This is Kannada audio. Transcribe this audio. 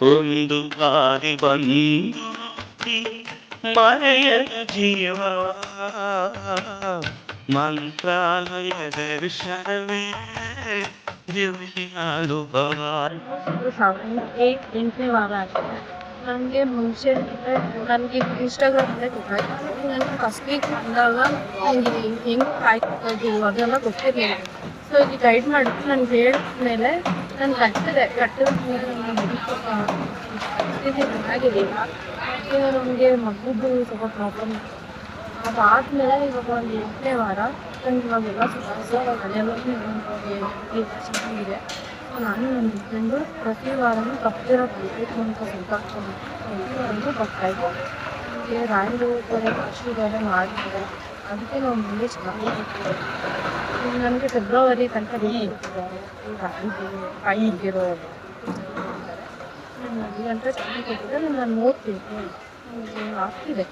ಒಂದು ಬಾರಿ ಬಂದು ಮರೆಯ ಜೀವ ಮಂತ್ರಾಲಯ ದರ್ಶನವೇ ದಿವ್ಯ ಅನುಭವ. 8ನೇ ವಾರ ಆಗಿದೆ. ನನಗೆ ಮುಂಚೆ ನನಗೆ ಇನ್ಸ್ಟಾಗ್ರಾಮಲ್ಲೇ ಗೊತ್ತಾಯ್ತು. ನನಗೆ ಫಸ್ಟ್ ವೀಕ್ ಬಂದಾಗ ನನಗೆ ಹೆಂಗೆ ಕಾಯ್ಕೋದು ಅದೆಲ್ಲ ಗೊತ್ತಿರಲಿಲ್ಲ. ಸೊ ಇಲ್ಲಿ ಗೈಡ್ ಮಾಡಿದ್ರು. ನನಗೆ ಹೇಳಿದ್ಮೇಲೆ ನಾನು ಕಟ್ಟಿದೆ ಚೆನ್ನಾಗಿರಲಿಲ್ಲ. ಈಗ ನಮಗೆ ಮಗುದು ಸ್ವಲ್ಪ ಪ್ರಾಬ್ಲಮ್. ಅದಾದಮೇಲೆ ಇವಾಗ ಒಂದು 8ನೇ ವಾರ ನನಗೆ ಇವಾಗೆಲ್ಲ ಸ್ವಲ್ಪ ಚೆನ್ನಾಗಿದೆ. ಸೊ ನಾನು ನನ್ನ ಹಸ್ಬೆಂಡು ಪ್ರತಿ ವಾರನೂ ಕಪ್ಪಿರೋ ಬರಬೇಕು ಅಂತ ಸಂಕಲ್ಪಕೊಂಡು ಪ್ರತಿ ವಾರನೂ ಬರ್ತಾಯಿದ್ದೆ. ನನಗೆ ರಾಯರು ಪರೀಕ್ಷೆ ಬೇರೆ ಮಾಡಿದ್ದಾರೆ. ಅದಕ್ಕೆ ನಾವು ಮುಂದೆ ಚೆನ್ನಾಗಿರ್ತೀವಿ. ನನಗೆ ಫೆಬ್ರವರಿ ತನಕ ಕೈ ಮುಗಿರೋ ನಾನು 10 ಗಂಟೆ ಚೆನ್ನಾಗಿ ಕೊಟ್ಟಿದ್ದೆ. ನಾನು ನೋಡ್ತೀನಿ ಆಗ್ತಿದೆ.